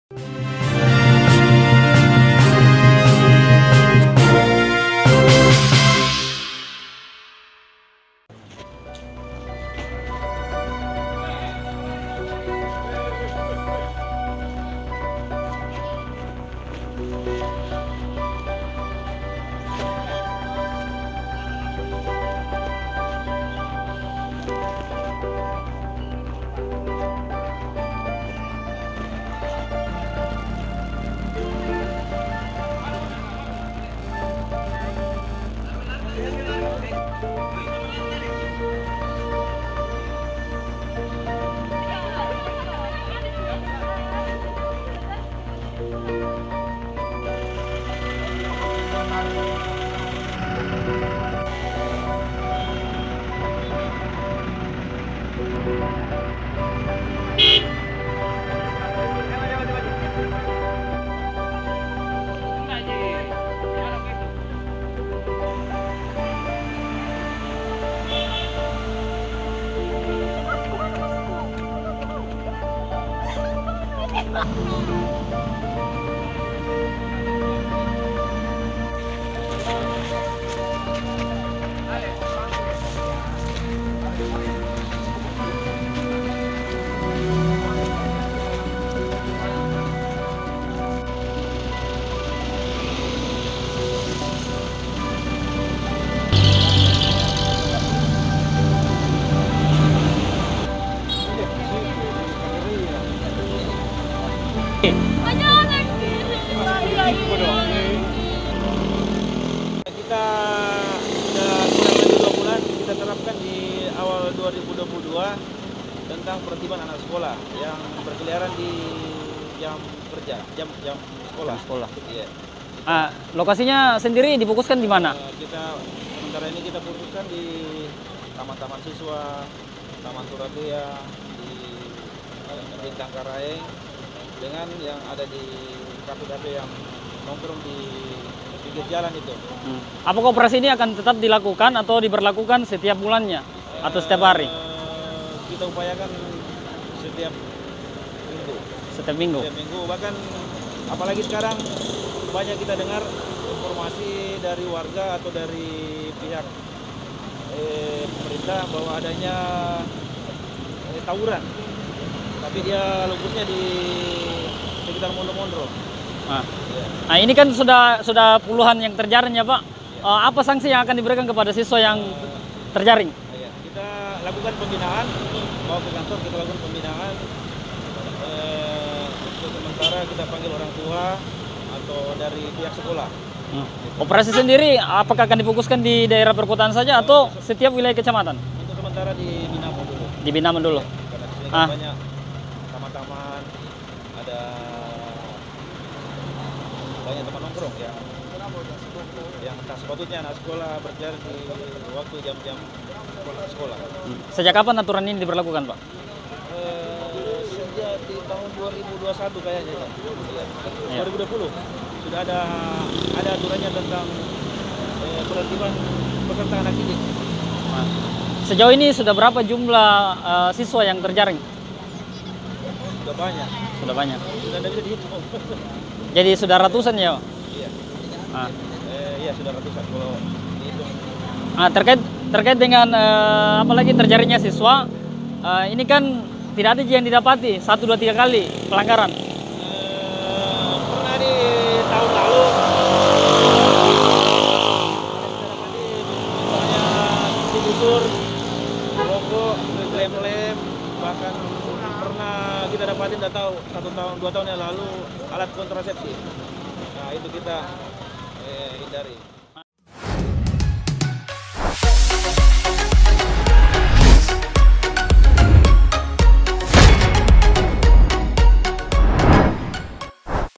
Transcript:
Kita sudah kurang lebih 2 bulan kita terapkan di awal 2022 tentang penertiban anak sekolah yang berkeliaran di jam kerja, jam sekolah. Iya. Lokasinya sendiri difokuskan di mana? Sementara ini kita fokuskan di taman-taman siswa, Taman Turatia, di Bintang Karaeng, dengan yang ada di kafe-kafe yang nongkrong di pinggir jalan itu. Apakah operasi ini akan tetap dilakukan atau diberlakukan setiap bulannya atau setiap hari? Kita upayakan setiap minggu. Setiap minggu. Setiap minggu, bahkan apalagi sekarang banyak kita dengar informasi dari warga atau dari pihak pemerintah bahwa adanya tawuran. Tapi dia lokasinya di sekitar Mondo-Mondro. Nah, ini kan sudah puluhan yang terjaring ya Pak. Apa sanksi yang akan diberikan kepada siswa yang terjaring? Kita lakukan pembinaan, bawa ke kantor kita lakukan pembinaan. Untuk sementara kita panggil orang tua atau dari pihak sekolah. Operasi sendiri apakah akan difokuskan di daerah perkotaan saja atau setiap wilayah kecamatan? Untuk sementara di Binamo dulu. Di Binamo dulu. Karena di sini kan banyak taman-taman, ada banyak tempat nongkrong yang tak sepatutnya anak sekolah berjalan di waktu jam-jam sekolah. Sejak kapan aturan ini diberlakukan Pak? Sejak di tahun 2021 kayaknya kan. 2020 sudah ada aturannya tentang penertiban peserta anak didik. Sejauh ini sudah berapa jumlah siswa yang terjaring? Sudah banyak. Sudah banyak. Sudah tidak bisa dihitung. Jadi sudah ratusan ya? Iya. Iya sudah ratusan kalau dihitung. Terkait dengan apalagi terjaringnya siswa, ini kan tidak ada yang didapati 1, 2, 3 kali pelanggaran. Pernah di tahun lalu. Misalnya digusur, rokok, lem-lem, bahkan pernah kita dapatin udah tahu 1 tahun 2 tahun yang lalu alat kontrasepsi. Nah itu kita hindari.